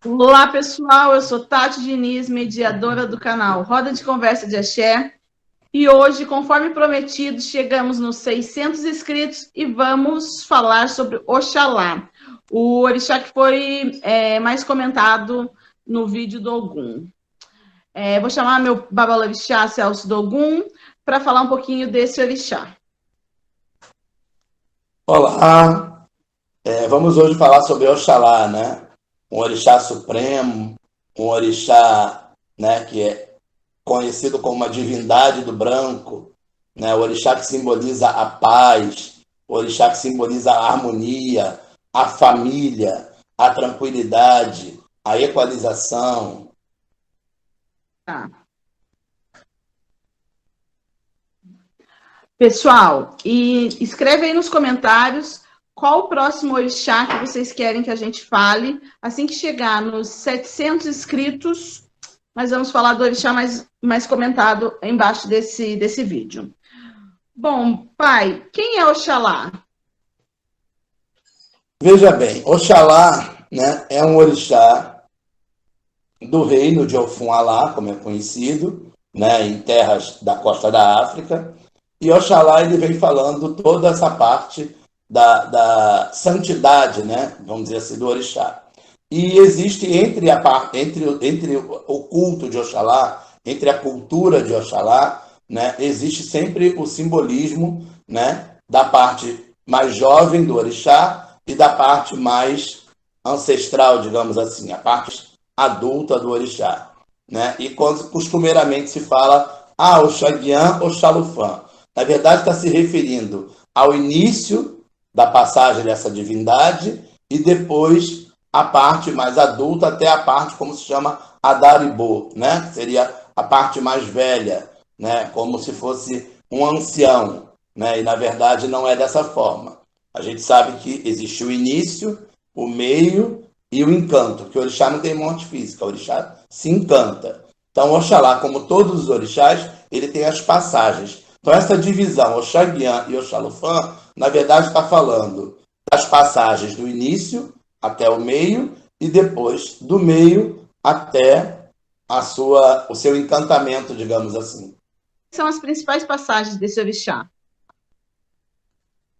Olá, pessoal, eu sou Tati Diniz, mediadora do canal Roda de Conversa de Axé, e hoje, conforme prometido, chegamos nos 600 inscritos e vamos falar sobre Oxalá, o orixá que foi mais comentado no vídeo do Ogum. Vou chamar meu babalorixá, Celso do Ogum, para falar um pouquinho desse orixá. Olá, vamos hoje falar sobre Oxalá, né? Um orixá supremo, um orixá, né, que é conhecido como uma divindade do branco, né? O orixá que simboliza a paz, o orixá que simboliza a harmonia, a família, a tranquilidade, a equalização. Tá. Pessoal, e escreve aí nos comentários qual o próximo orixá que vocês querem que a gente fale. Assim que chegar nos 700 inscritos, nós vamos falar do orixá mais comentado embaixo desse vídeo. Bom, pai, quem é Oxalá? Veja bem, Oxalá, né, é um orixá do reino de Ofun-Alá, como é conhecido, né, em terras da costa da África. E Oxalá ele vem falando toda essa parte da santidade, né, vamos dizer assim, do orixá. E existe entre o culto de Oxalá, entre a cultura de Oxalá, né, existe sempre o simbolismo, né, da parte mais jovem do orixá e da parte mais ancestral, digamos assim, a parte adulta do orixá, né? E costumeiramente se fala Oxaguian, Oxalufã. Na verdade, está se referindo ao início da passagem dessa divindade e depois a parte mais adulta até a parte, como se chama, Adaribô, né? Seria a parte mais velha, né? Como se fosse um ancião, né? E na verdade não é dessa forma. A gente sabe que existe o início, o meio e o encanto, que o orixá não tem morte física, o orixá se encanta. Então, Oxalá, como todos os orixás, ele tem as passagens. Então, essa divisão, Oxaguian e Oxalufã, na verdade está falando das passagens do início até o meio e depois do meio até o seu encantamento, digamos assim. São as principais passagens desse orixá.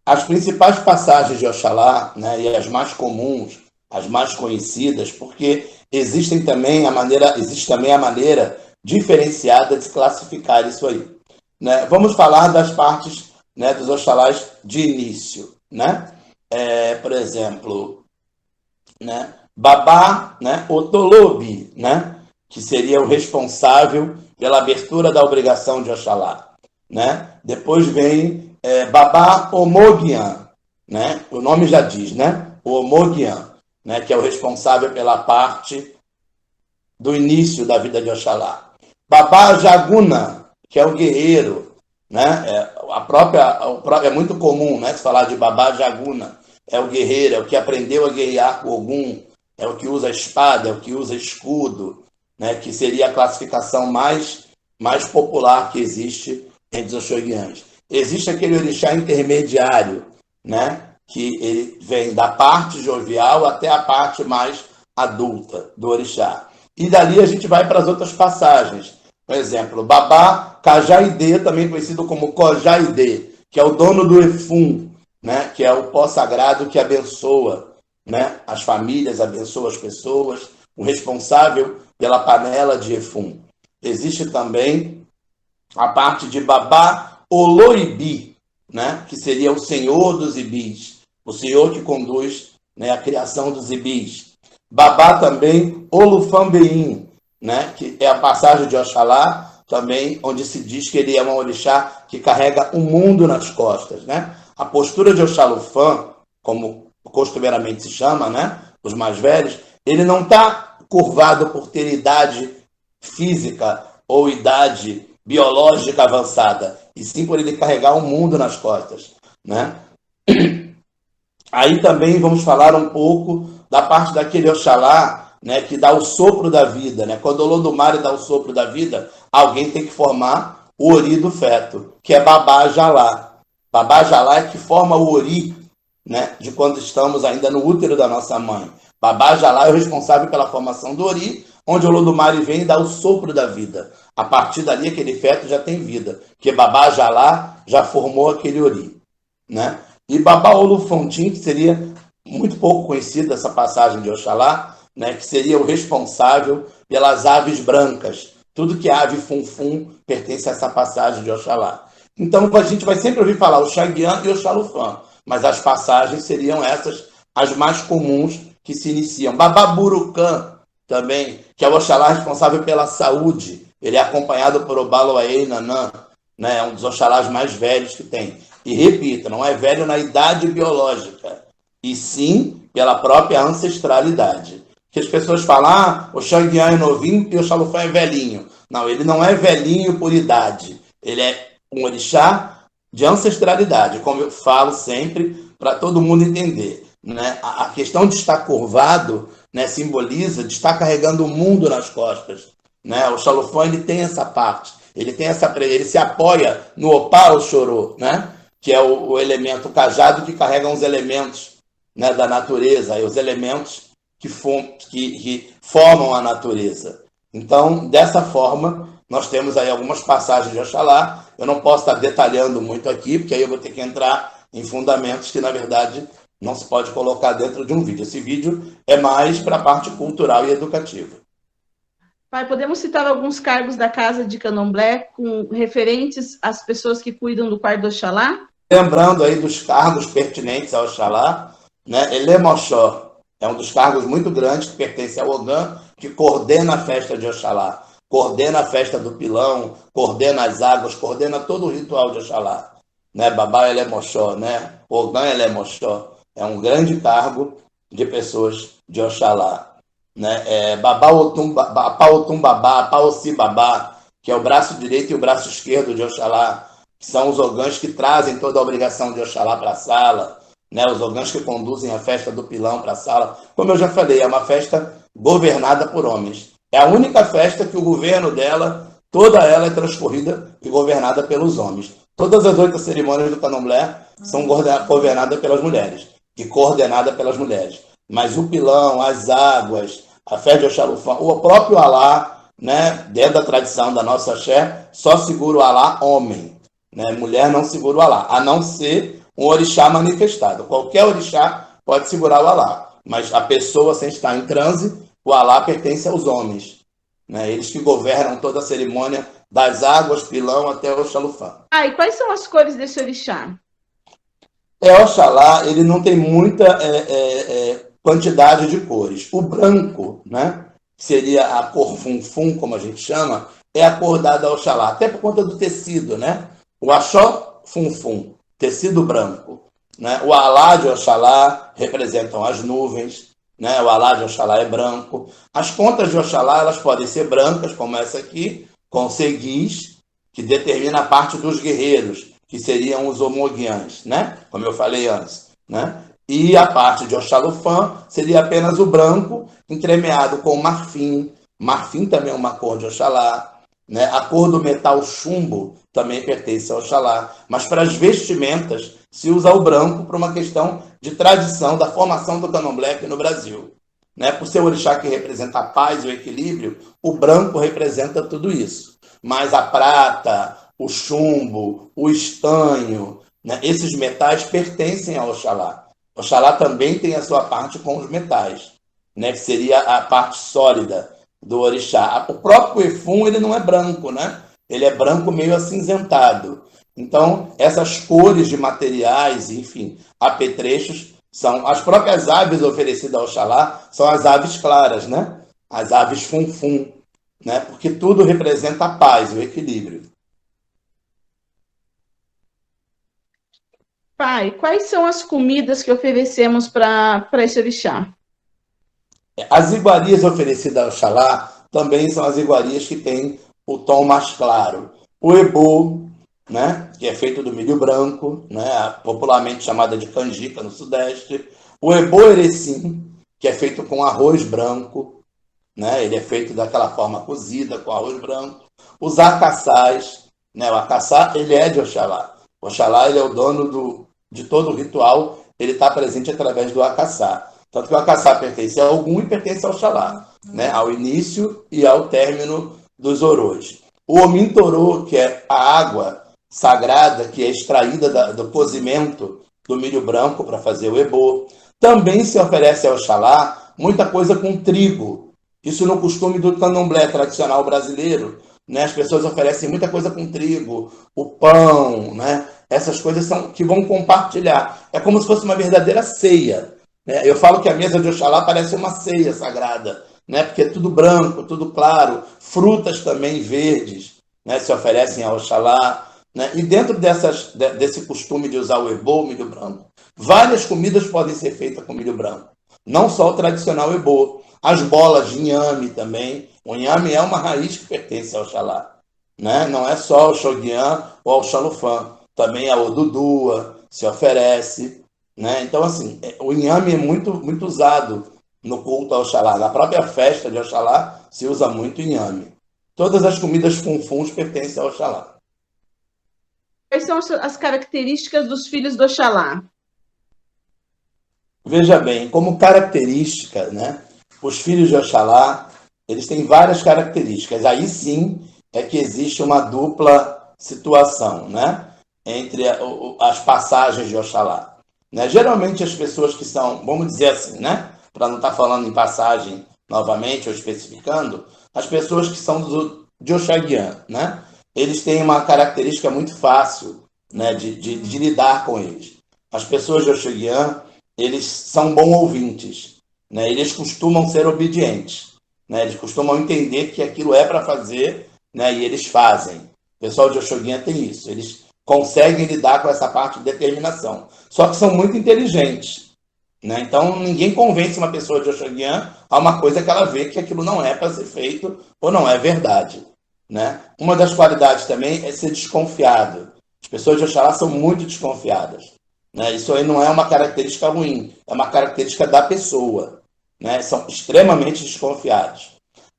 As principais passagens de Oxalá, né, e as mais comuns, as mais conhecidas, porque existe também a maneira diferenciada de se classificar isso aí. Né? Vamos falar das partes, né, dos Oxalás de início. Né? Por exemplo, né, Babá, né, Otolobi, né, que seria o responsável pela abertura da obrigação de Oxalá. Né? Depois vem Babá Omoguian, né? O nome já diz, né? O Omoguian, né? Que é o responsável pela parte do início da vida de Oxalá. Babá Jaguna, que é o guerreiro, né? É muito comum, né, se falar de Babá Jaguna, é o guerreiro, é o que aprendeu a guerrear com Ogum, é o que usa espada, é o que usa escudo, né? Que seria a classificação mais popular que existe entre os Oxoguiãs. Existe aquele orixá intermediário, né? Que ele vem da parte jovial até a parte mais adulta do orixá. E dali a gente vai para as outras passagens. Por exemplo, Babá Cajaide, também conhecido como Cojaide, que é o dono do Efum, né? Que é o pó sagrado que abençoa, né, as famílias, abençoa as pessoas, o responsável pela panela de Efum. Existe também a parte de Babá Oloibi, né, que seria o senhor dos ibis, o senhor que conduz, né, a criação dos ibis. Babá também Olufambeim, né, que é a passagem de Oxalá, também onde se diz que ele é um orixá que carrega o mundo nas costas. Né? A postura de Oxalufã, como costumeiramente se chama, né, os mais velhos, ele não está curvado por ter idade física ou idade biológica avançada, e sim por ele carregar o mundo nas costas. Né? Aí também vamos falar um pouco da parte daquele Oxalá, né, que dá o sopro da vida, né? Quando o Olodumare dá o sopro da vida, alguém tem que formar o ori do feto, que é Babá Jalá. Babá Jalá é que forma o ori, né, de quando estamos ainda no útero da nossa mãe. Babá Jalá é o responsável pela formação do ori, onde o Olodumare vem e dá o sopro da vida. A partir dali, aquele feto já tem vida, porque Babá Jalá já formou aquele ori, né? E Babá Olufontim, que seria muito pouco conhecida essa passagem de Oxalá, né, que seria o responsável pelas aves brancas. Tudo que é ave funfun pertence a essa passagem de Oxalá. Então a gente vai sempre ouvir falar o Xaguian e o Xalufã, mas as passagens seriam essas as mais comuns que se iniciam. Bababurucã também, que é o Oxalá responsável pela saúde. Ele é acompanhado por Obaloaê Nanã, né, é um dos Oxalás mais velhos que tem. E repito, não é velho na idade biológica, e sim pela própria ancestralidade. Que as pessoas falam, o Xanguian é novinho e o Xalufã é velhinho. Não, ele não é velhinho por idade. Ele é um orixá de ancestralidade, como eu falo sempre, para todo mundo entender. Né? A questão de estar curvado, né, simboliza de estar carregando o mundo nas costas. Né? O Xalufã ele tem essa parte. Ele se apoia no opá ou chorô, né? Que é o elemento cajado que carrega os elementos, né, da natureza, e os elementos que formam a natureza. Então, dessa forma, nós temos aí algumas passagens de Oxalá. Eu não posso estar detalhando muito aqui, porque aí eu vou ter que entrar em fundamentos que, na verdade, não se pode colocar dentro de um vídeo. Esse vídeo é mais para a parte cultural e educativa. Pai, podemos citar alguns cargos da Casa de Candomblé com referentes às pessoas que cuidam do quarto do Oxalá? Lembrando aí dos cargos pertinentes ao Oxalá, né? Elemoxó é um dos cargos muito grandes que pertence ao Ogã, que coordena a festa de Oxalá, coordena a festa do pilão, coordena as águas, coordena todo o ritual de Oxalá. Né? Babá Elemoxó, né? Ogã Elemoxó. É um grande cargo de pessoas de Oxalá. Né? Babá Otum Babá, Paossi Babá, que é o braço direito e o braço esquerdo de Oxalá, que são os ogãs que trazem toda a obrigação de Oxalá para a sala, né? Os ogãs que conduzem a festa do pilão para a sala. Como eu já falei, é uma festa governada por homens. É a única festa que o governo dela, toda ela é transcorrida e governada pelos homens. Todas as 8 cerimônias do Candomblé são governadas pelas mulheres e coordenadas pelas mulheres. Mas o pilão, as águas, a festa de Oxalufã, o próprio Alá, né, dentro da tradição da nossa axé, só segura o Alá homem. Né? Mulher não segura o Alá, a não ser um orixá manifestado. Qualquer orixá pode segurar o Alá, mas a pessoa, sem estar em transe, o Alá pertence aos homens. Né? Eles que governam toda a cerimônia das águas, pilão, até o Oxalufã. E quais são as cores desse orixá? Oxalá, ele não tem muita quantidade de cores. O branco, né, que seria a cor funfun, como a gente chama, é a cor dada ao Oxalá, até por conta do tecido, né? O axó funfun, tecido branco. Né? O alá de Oxalá representam as nuvens, né? O alá de Oxalá é branco. As contas de Oxalá elas podem ser brancas, como essa aqui, com seguis, que determina a parte dos guerreiros, que seriam os homoguiãs, né? Como eu falei antes. Né? E a parte de Oxalufã seria apenas o branco, entremeado com marfim. Marfim também é uma cor de Oxalá. Né? A cor do metal chumbo também pertence ao Oxalá. Mas para as vestimentas se usa o branco por uma questão de tradição da formação do candomblé aqui no Brasil. Né? Por ser o orixá que representa a paz e o equilíbrio, o branco representa tudo isso. Mas a prata, o chumbo, o estanho, né? Esses metais pertencem ao Oxalá. O Oxalá também tem a sua parte com os metais, né? Que seria a parte sólida do orixá. O próprio Efum, ele não é branco, né? Ele é branco meio acinzentado. Então, essas cores de materiais, enfim, apetrechos, são as próprias aves oferecidas ao Oxalá, são as aves claras, né? As aves funfun, né? Porque tudo representa a paz, o equilíbrio. Pai, quais são as comidas que oferecemos para esse orixá? As iguarias oferecidas ao Oxalá também são as iguarias que têm o tom mais claro. O ebô, né, que é feito do milho branco, né, popularmente chamada de canjica no Sudeste. O ebô erecim, que é feito com arroz branco. né? Ele é feito daquela forma cozida, com arroz branco. Os acaçás, né? O acaçá, ele é de Oxalá. Oxalá, ele é o dono de todo o ritual, ele está presente através do acaçá. Tanto que o acaçá pertence a Ogum e pertence ao Oxalá, né? Ao início e ao término dos orôs. O Omintorô, que é a água sagrada que é extraída do cozimento do milho branco para fazer o ebô. Também se oferece ao Oxalá muita coisa com trigo. Isso no costume do candomblé tradicional brasileiro, né? As pessoas oferecem muita coisa com trigo, o pão, né? Essas coisas são que vão compartilhar. É como se fosse uma verdadeira ceia, né? Eu falo que a mesa de Oxalá parece uma ceia sagrada, né? Porque é tudo branco, tudo claro, frutas também verdes, né? Se oferecem ao Oxalá, né? E dentro desse costume de usar o ebô, o milho branco, várias comidas podem ser feitas com milho branco. Não só o tradicional ebô. As bolas de inhame também. O inhame é uma raiz que pertence ao Oxalá, né? Não é só ao Xoguian ou ao Xalufã. Também a Odudua se oferece, né? Então, assim, o inhame é muito usado no culto ao Oxalá. Na própria festa de Oxalá se usa muito inhame. Todas as comidas funfuns pertencem ao Oxalá. Quais são as características dos filhos do Oxalá? Veja bem, como característica, né? Os filhos de Oxalá, eles têm várias características. Aí sim é que existe uma dupla situação, né? Entre as passagens de Oxalá. Né? Geralmente as pessoas que são, vamos dizer assim, né? Para não estar falando em passagem novamente ou especificando, as pessoas que são de Oxaguian, né? Eles têm uma característica muito fácil, né? De lidar com eles. As pessoas de Oxaguian, eles são bons ouvintes, né? Eles costumam ser obedientes, né? Eles costumam entender que aquilo é para fazer, né? E eles fazem. O pessoal de Oxoguinha tem isso, eles conseguem lidar com essa parte de determinação. Só que são muito inteligentes, né? Então ninguém convence uma pessoa de Oxoguinha a uma coisa que ela vê que aquilo não é para ser feito ou não é verdade, né? Uma das qualidades também é ser desconfiado. As pessoas de Oxalá são muito desconfiadas, né? Isso aí não é uma característica ruim, é uma característica da pessoa, né? São extremamente desconfiados.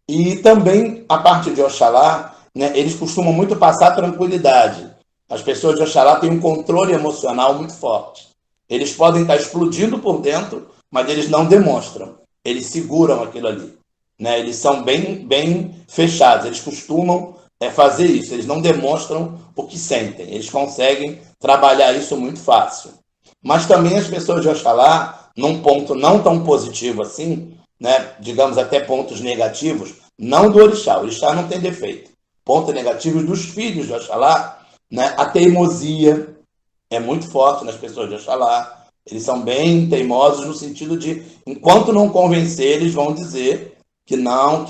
E também a parte de Oxalá, né, eles costumam muito passar tranquilidade. As pessoas de Oxalá têm um controle emocional muito forte. Eles podem estar explodindo por dentro, mas eles não demonstram. Eles seguram aquilo ali, né? Eles são bem fechados. Eles costumam fazer isso. Eles não demonstram o que sentem. Eles conseguem trabalhar isso muito fácil. Mas também as pessoas de Oxalá, num ponto não tão positivo assim, né, digamos até pontos negativos, não do orixá. O orixá não tem defeito. Pontos negativos dos filhos de Oxalá, né, a teimosia é muito forte nas pessoas de Oxalá. Eles são bem teimosos no sentido de, enquanto não convencer, eles vão dizer que não,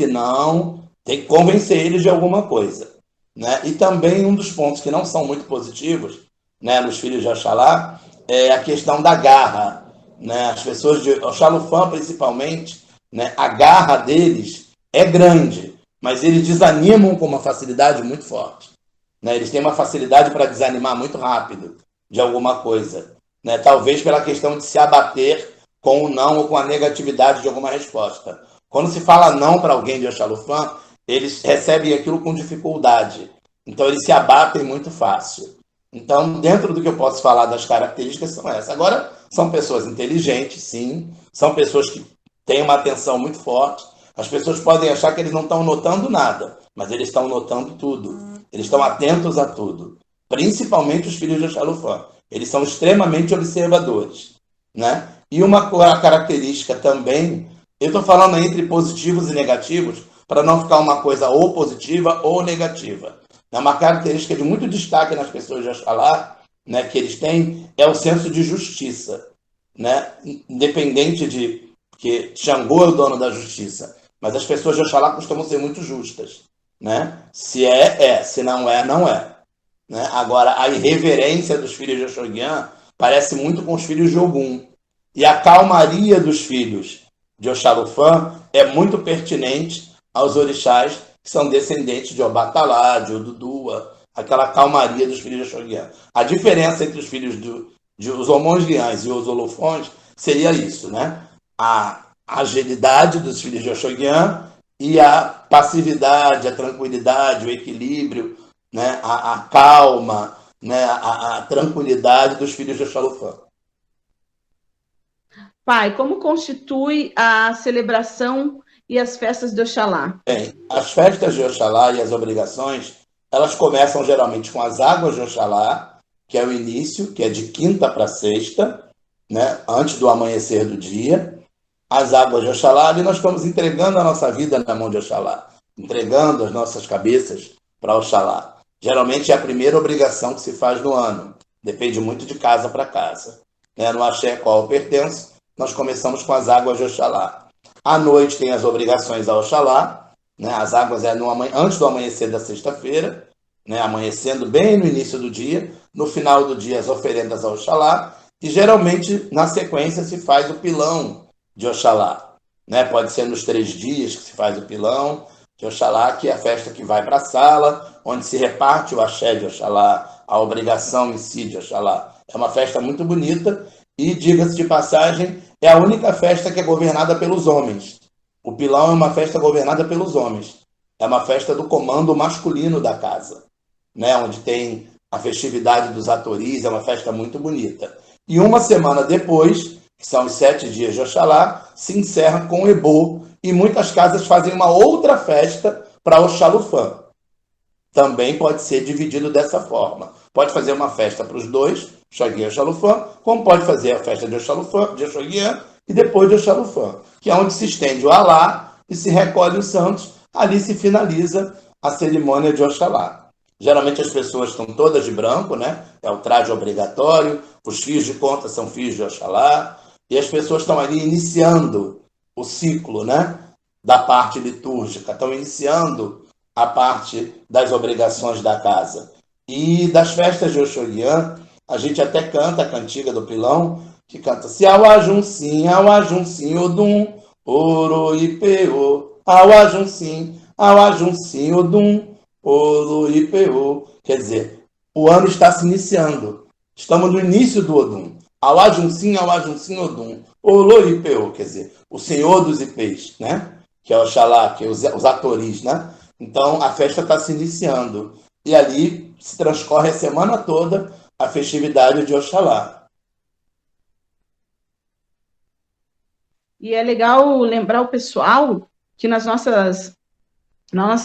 tem que convencer eles de alguma coisa, né? E também um dos pontos que não são muito positivos, né, nos filhos de Oxalá é a questão da garra, né? As pessoas de Oxalufã, principalmente, né, a garra deles é grande, mas eles desanimam com uma facilidade muito forte, né? Eles têm uma facilidade para desanimar muito rápido de alguma coisa, né? Talvez pela questão de se abater com o não ou com a negatividade de alguma resposta. Quando se fala não para alguém de Oxalufã, eles recebem aquilo com dificuldade. Então, eles se abatem muito fácil. Então, dentro do que eu posso falar das características, são essas. Agora, são pessoas inteligentes, sim. São pessoas que têm uma atenção muito forte. As pessoas podem achar que eles não estão notando nada, mas eles estão notando tudo. Eles estão atentos a tudo. Principalmente os filhos de Oxalufã. Eles são extremamente observadores, né? E uma característica também, eu estou falando entre positivos e negativos, para não ficar uma coisa ou positiva ou negativa. É uma característica de muito destaque nas pessoas de Oxalá, né, que eles têm, é o senso de justiça, né? Independente de que Xangô é o dono da justiça, mas as pessoas de Oxalá costumam ser muito justas, né? Se é, se não é, não é, né? Agora, a irreverência dos filhos de Oxoguian parece muito com os filhos de Ogum. E a calmaria dos filhos de Oxalufã é muito pertinente aos orixás que são descendentes de Obatalá, de Odudua, aquela calmaria dos filhos de Oxoguian. A diferença entre os filhos de os Omongiãs e os Olofões seria isso, né? A agilidade dos filhos de Oxoguian e a passividade, a tranquilidade, o equilíbrio, né, a calma, né, a tranquilidade dos filhos de Oxalufã. Pai, como constitui a celebração e as festas de Oxalá? Bem, as festas de Oxalá e as obrigações, elas começam geralmente com as águas de Oxalá, que é o início, que é de quinta para sexta, né, antes do amanhecer do dia. As águas de Oxalá, e nós estamos entregando a nossa vida na mão de Oxalá, entregando as nossas cabeças para Oxalá. Geralmente é a primeira obrigação que se faz no ano, depende muito de casa para casa. Né? No axé qual eu pertenço, nós começamos com as águas de Oxalá. À noite tem as obrigações a Oxalá, né? As águas é antes do amanhecer da sexta-feira, né? Amanhecendo bem no início do dia, no final do dia as oferendas a Oxalá, e geralmente na sequência se faz o pilão de Oxalá. Né? Pode ser nos 3 dias que se faz o pilão de Oxalá, que é a festa que vai para a sala, onde se reparte o axé de Oxalá, a obrigação em si de Oxalá. É uma festa muito bonita e, diga-se de passagem, é a única festa que é governada pelos homens. O pilão é uma festa governada pelos homens. É uma festa do comando masculino da casa, né? Onde tem a festividade dos atoris, é uma festa muito bonita. E uma semana depois, que são os 7 dias de Oxalá, se encerra com o Ebô, e muitas casas fazem uma outra festa para Oxalufã. Também pode ser dividido dessa forma. Pode fazer uma festa para os dois, Oxaguian e Oxalufã, como pode fazer a festa de Oxalufã, de Oxaguian, e depois de Oxalufã, que é onde se estende o Alá e se recolhe os santos, ali se finaliza a cerimônia de Oxalá. Geralmente as pessoas estão todas de branco, né? É o traje obrigatório, os fios de conta são fios de Oxalá, e as pessoas estão ali iniciando o ciclo, né? Da parte litúrgica, estão iniciando a parte das obrigações da casa. E das festas de Oxoguian, a gente até canta a cantiga do pilão, que canta se sim, odum, oro e peô, sim, odum, oro e peô. Quer dizer, o ano está se iniciando. Estamos no início do Odum. sim, odum, oro e peô. Quer dizer, o senhor dos ipês, né? Que é Oxalá, que é os atoris, né? Então, a festa está se iniciando. E ali se transcorre a semana toda a festividade de Oxalá. E é legal lembrar o pessoal que nas nossas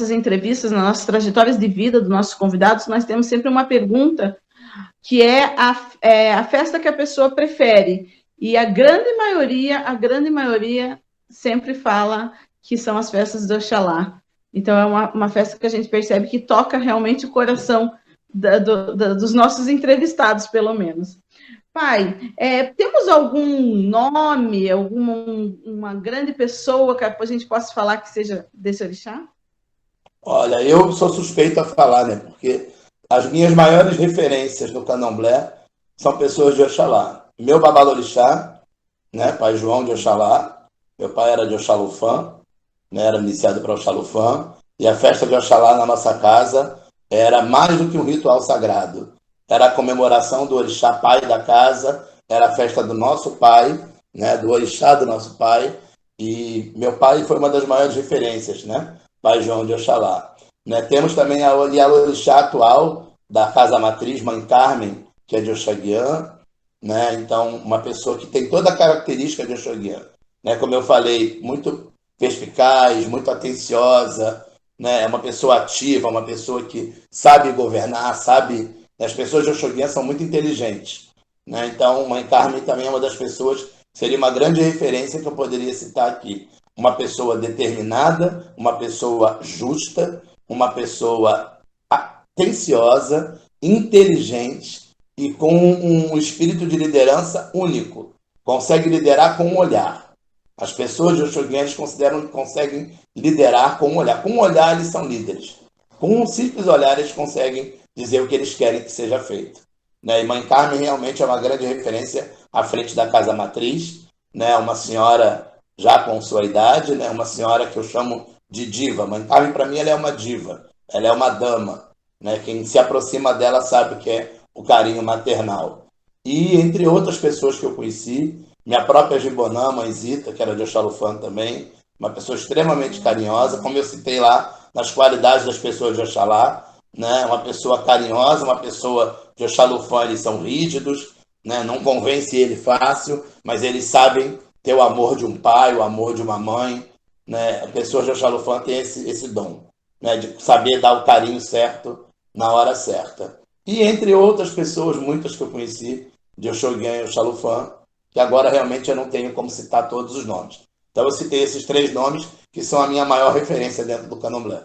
entrevistas, nas nossas trajetórias de vida dos nossos convidados, nós temos sempre uma pergunta que é a festa que a pessoa prefere. E a grande maioria sempre fala que são as festas do Oxalá. Então, é uma festa que a gente percebe que toca realmente o coração dos nossos entrevistados, pelo menos. Pai, temos algum nome, uma grande pessoa que a gente possa falar que seja desse orixá? Olha, eu sou suspeito a falar, né? Porque as minhas maiores referências no candomblé são pessoas de Oxalá. Meu babalorixá, né? Pai João de Oxalá. Meu pai era de Oxalufã, né? Era iniciado para Oxalufã. E a festa de Oxalá na nossa casa era mais do que um ritual sagrado. Era a comemoração do orixá pai da casa, era a festa do nosso pai, né? Do orixá do nosso pai. E meu pai foi uma das maiores referências, né? Pai João de Oxalá. Né? Temos também a orixá atual da Casa Matriz, Mãe Carmen, que é de Oxaguian, né? Então, uma pessoa que tem toda a característica de Oxaguian. Né? Como eu falei, muito perspicaz, muito atenciosa, né? É uma pessoa ativa, uma pessoa que sabe governar, sabe... As pessoas de Oxaguian são muito inteligentes. Né? Então, Mãe Carmen também é uma das pessoas que seria uma grande referência que eu poderia citar aqui. Uma pessoa determinada, uma pessoa justa, uma pessoa atenciosa, inteligente e com um espírito de liderança único. Consegue liderar com um olhar. As pessoas de Oxoguian consideram que conseguem liderar com um olhar. Com um olhar, eles são líderes. Com um simples olhar, eles conseguem dizer o que eles querem que seja feito. Né? E Mãe Carmen realmente é uma grande referência à frente da Casa Matriz, né? Uma senhora já com sua idade, né? Uma senhora que eu chamo de diva. Mãe Carmen, para mim, ela é uma diva, ela é uma dama. Né? Quem se aproxima dela sabe o que é o carinho maternal. E entre outras pessoas que eu conheci, minha própria Gibonã, Mãezita, que era de Oxalufã também, uma pessoa extremamente carinhosa, como eu citei lá nas qualidades das pessoas de Oxalá, né? Uma pessoa carinhosa, uma pessoa de Oxalufã, eles são rígidos, né? Não convence ele fácil, mas eles sabem ter o amor de um pai, o amor de uma mãe, né? As pessoas de Oxalufã têm esse dom, né? De saber dar o carinho certo na hora certa. E entre outras pessoas, muitas que eu conheci, de Oxoguian e Oxalufã, que agora realmente eu não tenho como citar todos os nomes. Então eu citei esses 3 nomes, que são a minha maior referência dentro do candomblé.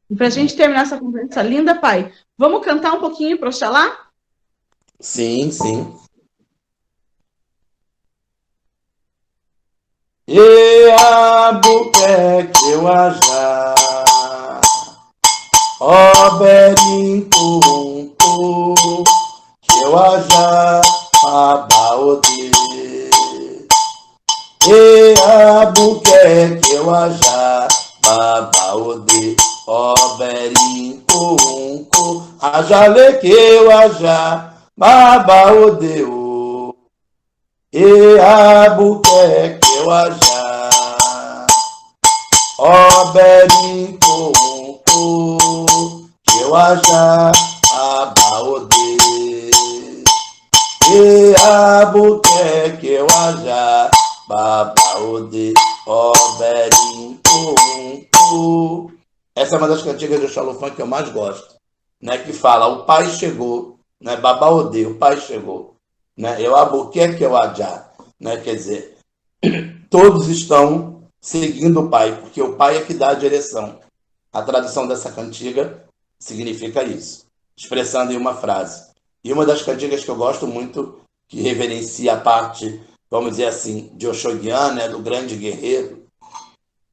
E para a gente terminar essa conversa linda, pai, vamos cantar um pouquinho para Oxalá? Sim, sim. E Albuquerque eu ajá, Oberintuntu, que eu ajá, Abaode. E Albuquerque eu ajá, Babaode, Oberintuntu, ajale que eu ajá, Babaode. E Albuquerque eu ajá, Oberintuntu, que eu ajá, Abaode. E Albuquerque eu ajá, Babaode, Oberintuntu. Essa é uma das cantigas de Oxalufã que eu mais gosto, né? Que fala, o pai chegou, né? Babaode, o pai chegou, né? Eu Albuquerque eu ajá, né? Quer dizer, todos estão seguindo o pai, porque o pai é que dá a direção. A tradução dessa cantiga significa isso, expressando em uma frase. E uma das cantigas que eu gosto muito, que reverencia a parte, vamos dizer assim, de Oxoguian, né, do grande guerreiro.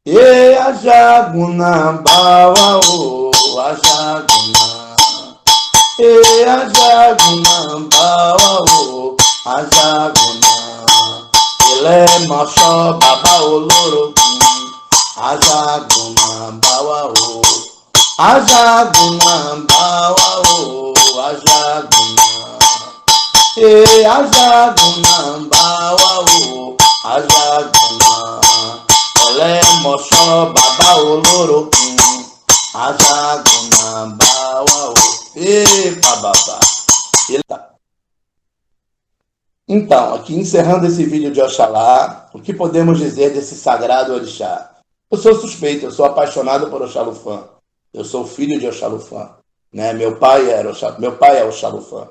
E a Jaguna Bawa, a Jaguna. E a Jaguna Bawa, a Jaguna. Ele mochó baba oloro, a Jaguna Bawa, a Jaguna Bawa, a Jaguna. E a Jaguna Bawa, a Jaguna. Ele mochó baba oloro, a Jaguna Bawa, e bababa. Então, aqui encerrando esse vídeo de Oxalá, o que podemos dizer desse sagrado orixá? Eu sou suspeito, eu sou apaixonado por Oxalufã. Eu sou filho de Oxalufã, né? Meu pai é Oxalufã.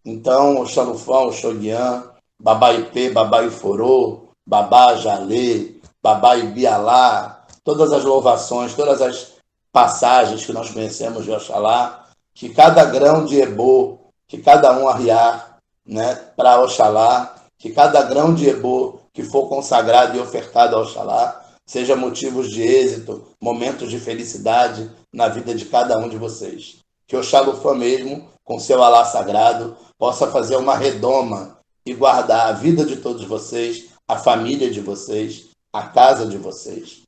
Então, Oxalufã, Oxoguian, Babá Ipê, Babá Iforô, Babá Jalê, Babá Ibialá, todas as louvações, todas as passagens que nós conhecemos de Oxalá, que cada grão de ebô, que cada um arriar, né, para Oxalá, que cada grão de ebô que for consagrado e ofertado a Oxalá seja motivos de êxito, momentos de felicidade na vida de cada um de vocês. Que Oxalufã mesmo, com seu alá sagrado, possa fazer uma redoma e guardar a vida de todos vocês, a família de vocês, a casa de vocês.